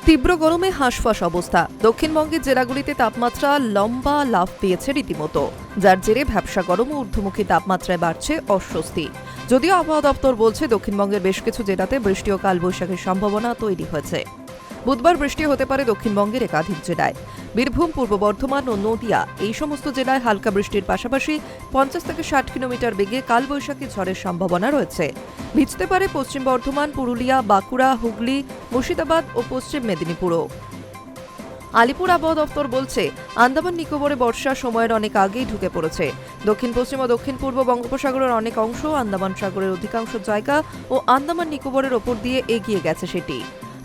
তীব্র গরমে হাঁসফাঁস অবস্থা। দক্ষিণবঙ্গের জেলাগুলিতে তাপমাত্রা লম্বা লাফ দিয়েছে রীতিমতো, যার জেরে ভ্যাপসা গরম ও ঊর্ধ্বমুখী তাপমাত্রায় বাড়ছে অস্বস্তি। যদিও আবহাওয়া দপ্তর বলছে দক্ষিণবঙ্গের বেশ কিছু জেলাতে বৃষ্টি ও কালবৈশাখীর সম্ভাবনা তৈরি হয়েছে। বুধবার বৃষ্টি হতে পারে দক্ষিণবঙ্গের একাধিক জেলায়। বীরভূম, পূর্ব বর্ধমান ও নদিয়া এই সমস্ত জেলায় হালকা বৃষ্টির পাশাপাশি ৫০ থেকে ৬০ কিলোমিটার বেগে কালবৈশাখী ঝড়ের সম্ভাবনা রয়েছে। ভিজতে পারে পশ্চিম বর্ধমান, পুরুলিয়া, বাঁকুড়া, হুগলি, মুর্শিদাবাদ ও পশ্চিম মেদিনীপুরও। আলিপুর আবহাওয়া দপ্তর বলছে আন্দামান নিকোবরে বর্ষা সময়ের অনেক আগেই ঢুকে পড়েছে। দক্ষিণ পশ্চিম ও দক্ষিণ পূর্ব বঙ্গোপসাগরের অনেক অংশ, আন্দামান সাগরের অধিকাংশ জায়গা ও আন্দামান নিকোবরের ওপর দিয়ে এগিয়ে গেছে সেটি।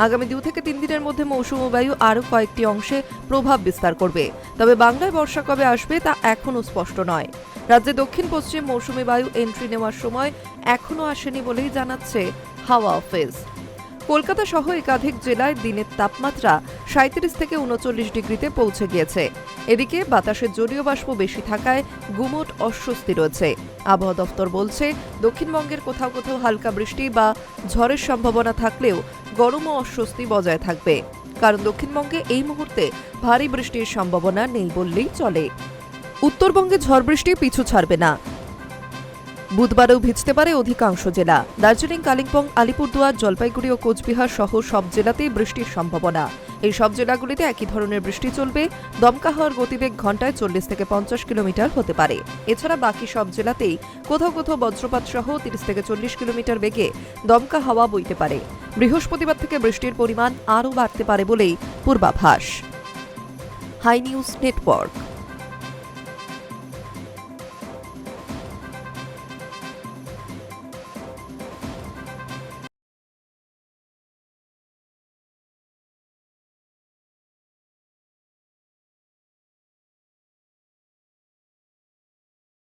আগামী ২ থেকে ৩ দিনের মধ্যে মৌসুমী বায়ু আরও কয়েকটি অংশে প্রভাব বিস্তার করবে। তবে বাংলায় বর্ষা কবে আসবে তা এখনও স্পষ্ট নয়। রাজ্যে দক্ষিণ পশ্চিম মৌসুমী বায়ু এন্ট্রি নেওয়ার সময় এখনও আসেনি বলেই জানাচ্ছে হাওয়া অফিস। কলকাতা সহ একাধিক জেলায় দিনের তাপমাত্রা ৩৭ থেকে ৩৯ ডিগ্রিতে পৌঁছে গিয়েছে। এদিকে বাতাসে জলীয় বাষ্প বেশি থাকায় গুমোট অস্বস্তি রয়েছে। আবহাওয়া দপ্তর বলছে দক্ষিণবঙ্গের কোথাও কোথাও হালকা বৃষ্টি বা ঝড়ের সম্ভাবনা থাকলেও গরম ও অস্বস্তি বজায় থাকবে, কারণ দক্ষিণবঙ্গে এই মুহূর্তে ভারী বৃষ্টির সম্ভাবনা নেই বললেই চলে। উত্তরবঙ্গে ঝড় বৃষ্টি পিছু ছাড়বে না। বুধবারেও ভিজতে পারে অধিকাংশ জেলা। দার্জিলিং, কালিম্পং, আলিপুরদুয়ার, জলপাইগুড়ি ও কোচবিহার সহ সব জেলাতেই বৃষ্টির সম্ভাবনা। এই সব জেলাগুলিতে একই ধরনের বৃষ্টি চলবে। দমকা হওয়ার গতিবেগ ঘন্টায় ৪০ থেকে ৫০ কিলোমিটার হতে পারে। এছাড়া বাকি সব জেলাতেই কোথাও কোথাও বজ্রপাত সহ ৩০ থেকে ৪০ কিলোমিটার বেগে দমকা হাওয়া বইতে পারে। বৃহস্পতিবার থেকে বৃষ্টির পরিমাণ আরও বাড়তে পারে বলেই পূর্বাভাস। Hi news network.